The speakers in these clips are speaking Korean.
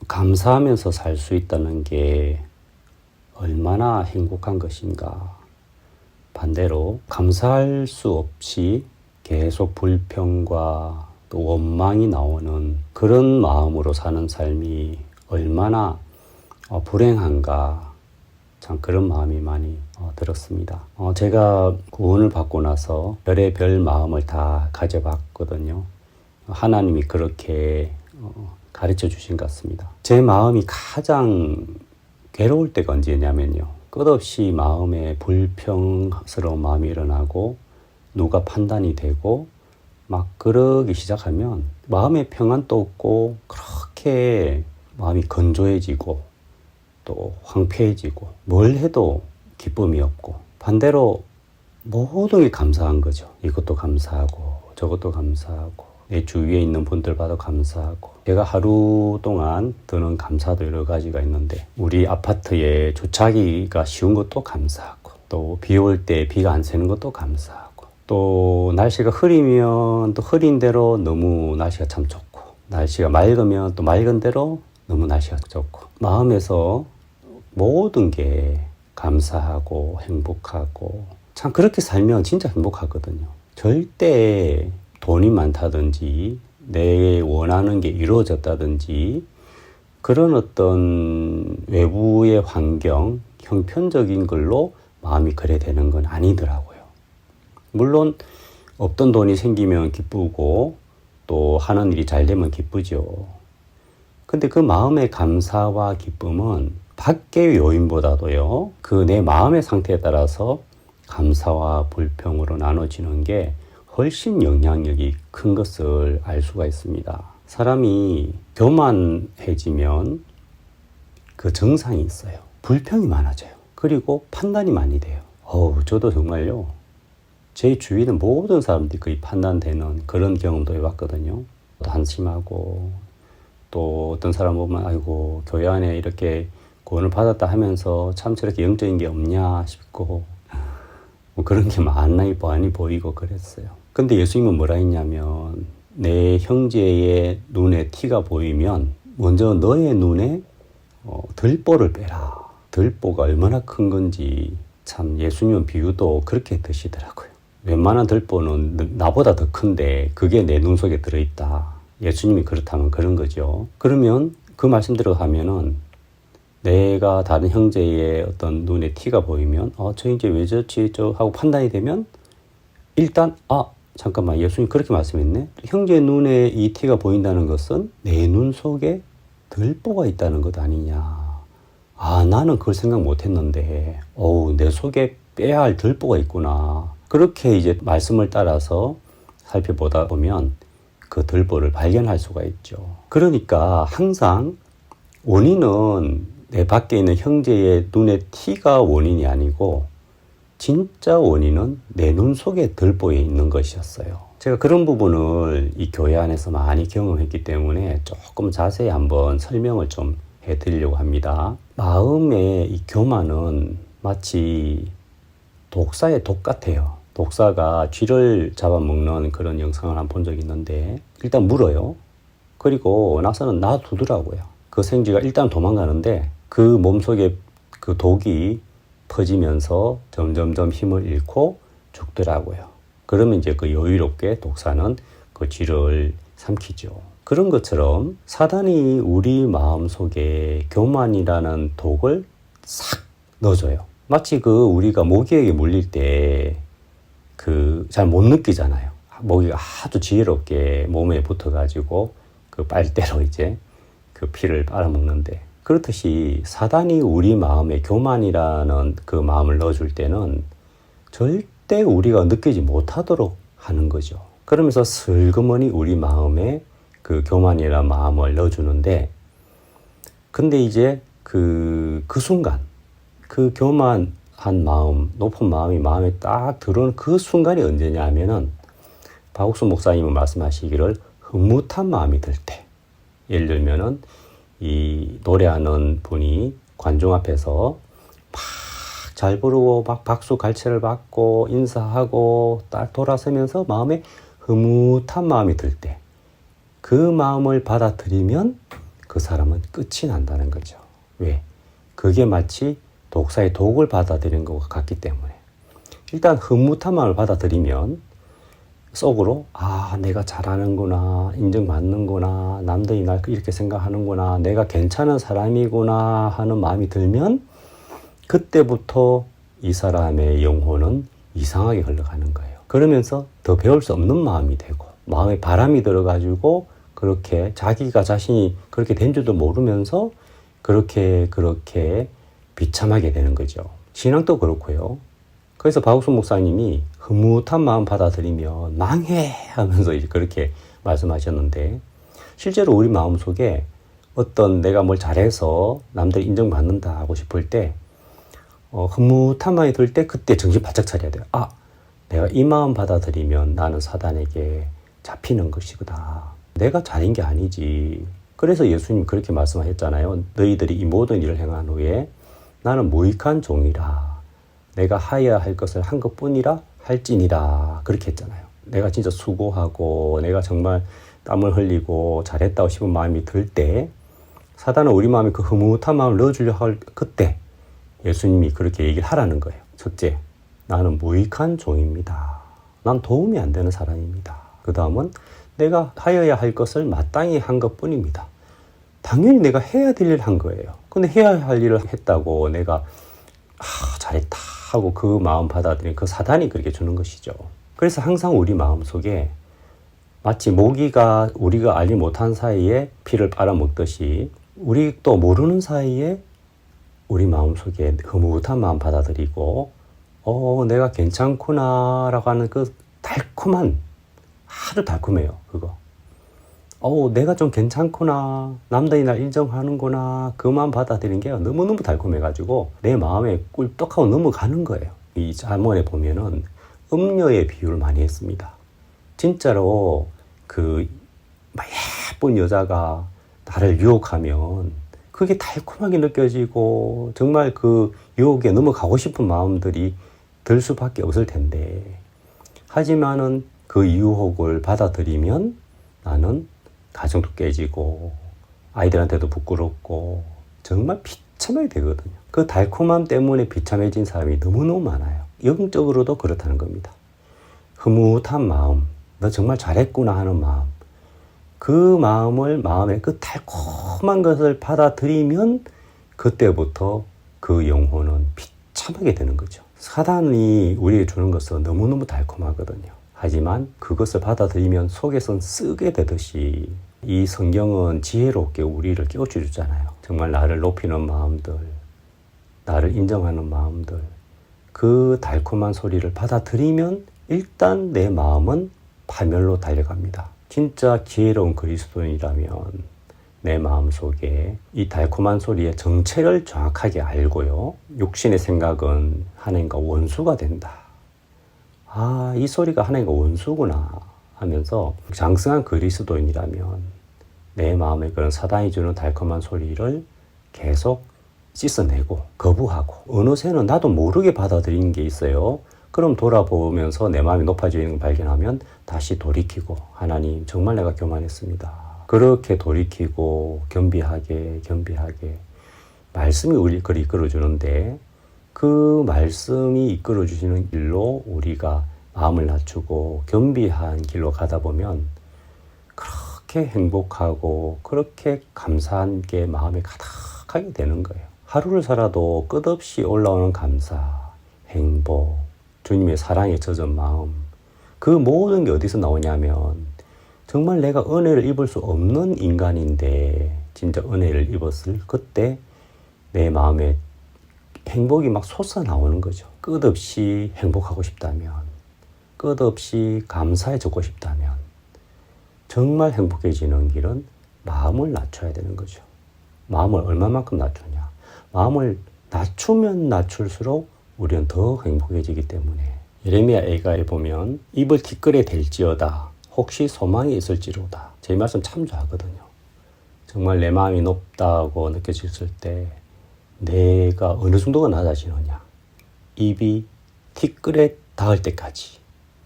감사하면서 살 수 있다는 게 얼마나 행복한 것인가. 반대로 감사할 수 없이 계속 불평과 또 원망이 나오는 그런 마음으로 사는 삶이 얼마나 불행한가. 참 그런 마음이 많이 들었습니다. 제가 구원을 받고 나서 별의별 마음을 다 가져봤거든요. 하나님이 그렇게 가르쳐 주신 것 같습니다. 제 마음이 가장 괴로울 때가 언제냐면요. 끝없이 마음에 불평스러운 마음이 일어나고 누가 판단이 되고 막 그러기 시작하면 마음의 평안도 없고 그렇게 마음이 건조해지고 또 황폐해지고 뭘 해도 기쁨이 없고 반대로 모든 게 감사한 거죠. 이것도 감사하고 저것도 감사하고 내 주위에 있는 분들 봐도 감사하고 제가 하루 동안 드는 감사도 여러 가지가 있는데 우리 아파트에 주차하기가 쉬운 것도 감사하고 또 비 올 때 비가 안 새는 것도 감사하고 또 날씨가 흐리면 또 흐린 대로 너무 날씨가 참 좋고 날씨가 맑으면 또 맑은 대로 너무 날씨가 좋고 마음에서 모든 게 감사하고 행복하고 참 그렇게 살면 진짜 행복하거든요. 절대 돈이 많다든지 내 원하는 게 이루어졌다든지 그런 어떤 외부의 환경, 형편적인 걸로 마음이 그래 되는 건 아니더라고요. 물론 없던 돈이 생기면 기쁘고 또 하는 일이 잘 되면 기쁘죠. 근데 그 마음의 감사와 기쁨은 밖의 요인보다도요, 그 내 마음의 상태에 따라서 감사와 불평으로 나눠지는 게 훨씬 영향력이 큰 것을 알 수가 있습니다. 사람이 교만해지면 그 정상이 있어요. 불평이 많아져요. 그리고 판단이 많이 돼요. 저도 정말요. 제 주위는 모든 사람들이 거의 판단되는 그런 경험도 해봤거든요. 한심하고 또 어떤 사람 보면 아이고 교회 안에 이렇게 구원을 받았다 하면서 참 저렇게 영적인 게 없냐 싶고 뭐 그런 게 많이 보이고 그랬어요. 근데 예수님은 뭐라 했냐면 내 형제의 눈에 티가 보이면 먼저 너의 눈에 들보를 빼라. 들보가 얼마나 큰 건지 참 예수님은 비유도 그렇게 드시더라고요. 웬만한 들보는 나보다 더 큰데 그게 내 눈 속에 들어있다. 예수님이 그렇다면 그런 거죠. 그러면 그 말씀대로 하면은 내가 다른 형제의 어떤 눈에 티가 보이면 저 형제 왜 저렇지 하고 판단이 되면 일단 잠깐만 예수님 그렇게 말씀했네. 형제의 눈에 이 티가 보인다는 것은 내 눈 속에 들보가 있다는 것 아니냐. 나는 그걸 생각 못했는데 내 속에 빼야 할 들보가 있구나. 그렇게 이제 말씀을 따라서 살펴보다 보면 그 들보를 발견할 수가 있죠. 그러니까 항상 원인은 내 밖에 있는 형제의 눈에 티가 원인이 아니고 진짜 원인은 내 눈 속에 들보에 있는 것이었어요. 제가 그런 부분을 이 교회 안에서 많이 경험했기 때문에 조금 자세히 한번 설명을 좀 해드리려고 합니다. 마음의 이 교만은 마치 독사의 독 같아요. 독사가 쥐를 잡아먹는 그런 영상을 한번 본 적이 있는데 일단 물어요. 그리고 나서는 놔두더라고요. 그 생쥐가 일단 도망가는데 그 몸속에 그 독이 퍼지면서 점점점 힘을 잃고 죽더라고요. 그러면 이제 그 여유롭게 독사는 그 쥐를 삼키죠. 그런 것처럼 사단이 우리 마음속에 교만이라는 독을 싹 넣어줘요. 마치 그 우리가 모기에게 물릴 때 그 잘 못 느끼잖아요. 모기가 아주 지혜롭게 몸에 붙어가지고 그 빨대로 이제 그 피를 빨아먹는데 그렇듯이 사단이 우리 마음에 교만이라는 그 마음을 넣어줄 때는 절대 우리가 느끼지 못하도록 하는 거죠. 그러면서 슬그머니 우리 마음에 그 교만이라는 마음을 넣어주는데 근데 이제 그 순간 그 교만한 마음, 높은 마음이 마음에 딱 들어오는 그 순간이 언제냐 하면은 박옥수 목사님은 말씀하시기를 흐뭇한 마음이 들 때 예를 들면은 이 노래하는 분이 관중 앞에서 막 잘 부르고 막 박수 갈채를 받고 인사하고 딱 돌아서면서 마음에 흐뭇한 마음이 들 때 그 마음을 받아들이면 그 사람은 끝이 난다는 거죠. 왜? 그게 마치 독사의 독을 받아들이는 것과 같기 때문에. 일단 흐뭇한 마음을 받아들이면 속으로 내가 잘하는구나, 인정받는구나, 남들이 날 이렇게 생각하는구나, 내가 괜찮은 사람이구나 하는 마음이 들면 그때부터 이 사람의 영혼은 이상하게 흘러가는 거예요. 그러면서 더 배울 수 없는 마음이 되고 마음에 바람이 들어가지고 그렇게 자기가 자신이 그렇게 된 줄도 모르면서 그렇게 비참하게 되는 거죠. 신앙도 그렇고요. 그래서 박옥순 목사님이 흐뭇한 마음 받아들이면 망해 하면서 이제 그렇게 말씀하셨는데, 실제로 우리 마음속에 어떤 내가 뭘 잘해서 남들 인정받는다 하고 싶을 때 흐뭇한 마음이 들 때 그때 정신 바짝 차려야 돼요. 내가 이 마음 받아들이면 나는 사단에게 잡히는 것이구나. 내가 잘한 게 아니지. 그래서 예수님 그렇게 말씀하셨잖아요. 너희들이 이 모든 일을 행한 후에 나는 무익한 종이라. 내가 하여야 할 것을 한 것뿐이라 할지니라. 그렇게 했잖아요. 내가 진짜 수고하고 내가 정말 땀을 흘리고 잘했다고 싶은 마음이 들 때 사단은 우리 마음에 그 흐뭇한 마음을 넣어주려고 할 그때 예수님이 그렇게 얘기를 하라는 거예요. 첫째, 나는 무익한 종입니다. 난 도움이 안 되는 사람입니다. 그 다음은 내가 하여야 할 것을 마땅히 한 것뿐입니다. 당연히 내가 해야 될 일을 한 거예요. 근데 해야 할 일을 했다고 내가 잘했다 하고 그 마음 받아들이는 그 사단이 그렇게 주는 것이죠. 그래서 항상 우리 마음속에 마치 모기가 우리가 알지 못한 사이에 피를 빨아먹듯이 우리 또 모르는 사이에 우리 마음속에 흐뭇한 마음 받아들이고 내가 괜찮구나 라고 하는 그 달콤한, 아주 달콤해요 그거. 내가 좀 괜찮구나, 남들이 날 인정하는구나, 그 마음 받아들이는 게 너무너무 달콤해가지고 내 마음에 꿀떡하고 넘어가는 거예요. 이 잠언에 보면은 음녀의 비유를 많이 했습니다. 진짜로 그 예쁜 여자가 나를 유혹하면 그게 달콤하게 느껴지고 정말 그 유혹에 넘어가고 싶은 마음들이 들 수밖에 없을 텐데, 하지만은 그 유혹을 받아들이면 나는 가정도 깨지고 아이들한테도 부끄럽고 정말 비참하게 되거든요. 그 달콤함 때문에 비참해진 사람이 너무너무 많아요. 영적으로도 그렇다는 겁니다. 흐뭇한 마음, 너 정말 잘했구나 하는 마음, 그 마음을 마음에 그 달콤한 것을 받아들이면 그때부터 그 영혼은 비참하게 되는 거죠. 사단이 우리에게 주는 것은 너무너무 달콤하거든요. 하지만 그것을 받아들이면 속에선 쓰게 되듯이 이 성경은 지혜롭게 우리를 깨우쳐 주잖아요. 정말 나를 높이는 마음들, 나를 인정하는 마음들, 그 달콤한 소리를 받아들이면 일단 내 마음은 파멸로 달려갑니다. 진짜 지혜로운 그리스도인이라면 내 마음속에 이 달콤한 소리의 정체를 정확하게 알고요, 육신의 생각은 하나님과 원수가 된다. 이 소리가 하나님과 원수구나 하면서 장성한 그리스도인이라면 내 마음에 그런 사단이 주는 달콤한 소리를 계속 씻어내고 거부하고, 어느새는 나도 모르게 받아들이는 게 있어요. 그럼 돌아보면서 내 마음이 높아져 있는 걸 발견하면 다시 돌이키고, 하나님 정말 내가 교만했습니다. 그렇게 돌이키고 겸비하게 말씀이 우리를 이끌어주는데, 그 말씀이 이끌어주시는 길로 우리가 마음을 낮추고 겸비한 길로 가다 보면 그렇게 행복하고 그렇게 감사한 게 마음에 가득하게 되는 거예요. 하루를 살아도 끝없이 올라오는 감사, 행복, 주님의 사랑에 젖은 마음, 그 모든 게 어디서 나오냐면 정말 내가 은혜를 입을 수 없는 인간인데 진짜 은혜를 입었을 그때 내 마음에 행복이 막 솟아나오는 거죠. 끝없이 행복하고 싶다면, 끝없이 감사해주고 싶다면 정말 행복해지는 길은 마음을 낮춰야 되는 거죠. 마음을 얼마만큼 낮추냐. 마음을 낮추면 낮출수록 우리는 더 행복해지기 때문에, 예레미야 애가에 보면 입을 티끌에 댈지어다 혹시 소망이 있을지로다. 제 말씀 참 좋아하거든요. 정말 내 마음이 높다고 느껴졌을 때 내가 어느 정도가 낮아지느냐. 입이 티끌에 닿을 때까지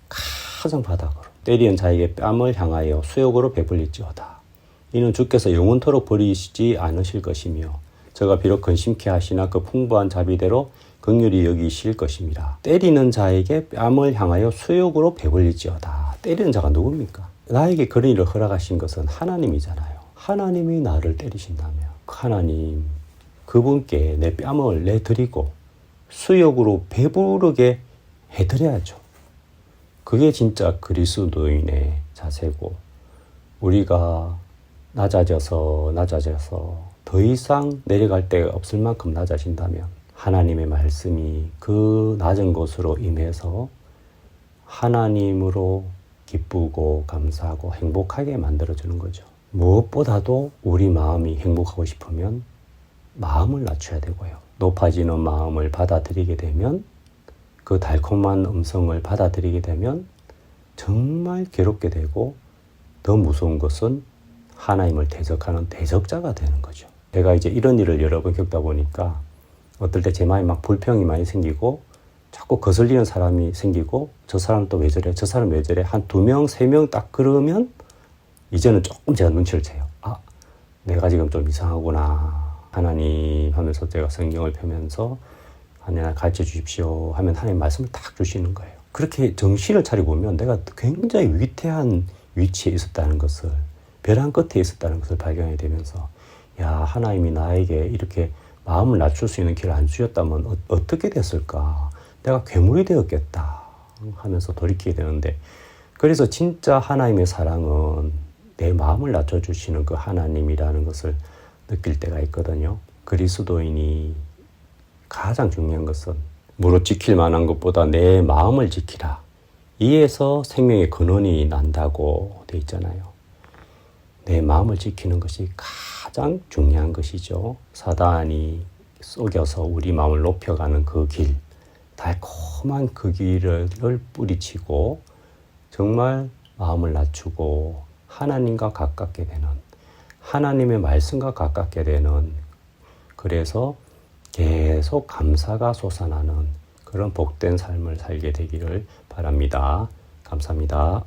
가장 바닥으로 때리는 자에게 뺨을 향하여 수욕으로 베풀릴지어다. 이는 주께서 영원토록 버리시지 않으실 것이며 저가 비록 근심케 하시나 그 풍부한 자비대로 긍휼히 여기실 것입니다. 때리는 자에게 뺨을 향하여 수욕으로 배불릴지어다. 때리는 자가 누굽니까? 나에게 그런 일을 허락하신 것은 하나님이잖아요. 하나님이 나를 때리신다면 하나님 그분께 내 뺨을 내드리고 수욕으로 배부르게 해드려야죠. 그게 진짜 그리스도인의 자세고, 우리가 낮아져서 더 이상 내려갈 데가 없을 만큼 낮아진다면 하나님의 말씀이 그 낮은 곳으로 임해서 하나님으로 기쁘고 감사하고 행복하게 만들어주는 거죠. 무엇보다도 우리 마음이 행복하고 싶으면 마음을 낮춰야 되고요. 높아지는 마음을 받아들이게 되면, 그 달콤한 음성을 받아들이게 되면 정말 괴롭게 되고, 더 무서운 것은 하나님을 대적하는 대적자가 되는 거죠. 제가 이제 이런 일을 여러 번 겪다 보니까 어떨 때 제 마음에 막 불평이 많이 생기고 자꾸 거슬리는 사람이 생기고, 저 사람 또 왜 저래, 저 사람 왜 저래, 한 2명, 3명 딱 그러면 이제는 조금 제가 눈치를 채요. 아, 내가 지금 좀 이상하구나. 하나님 하면서 제가 성경을 펴면서 하나님 가르쳐 주십시오 하면 하나님 말씀을 딱 주시는 거예요. 그렇게 정신을 차려보면 내가 굉장히 위태한 위치에 있었다는 것을, 벼랑 끝에 있었다는 것을 발견하게 되면서, 야, 하나님이 나에게 이렇게 마음을 낮출 수 있는 길을 안 주셨다면 어떻게 됐을까? 내가 괴물이 되었겠다 하면서 돌이키게 되는데, 그래서 진짜 하나님의 사랑은 내 마음을 낮춰주시는 그 하나님이라는 것을 느낄 때가 있거든요. 그리스도인이 가장 중요한 것은 무릇 지킬 만한 것보다 내 마음을 지키라. 이에서 생명의 근원이 난다고 돼 있잖아요. 내 마음을 지키는 것이 가장 중요한 것이죠. 사단이 속여서 우리 마음을 높여가는 그 길, 달콤한 그 길을 뿌리치고 정말 마음을 낮추고 하나님과 가깝게 되는, 하나님의 말씀과 가깝게 되는, 그래서 계속 감사가 솟아나는 그런 복된 삶을 살게 되기를 바랍니다. 감사합니다.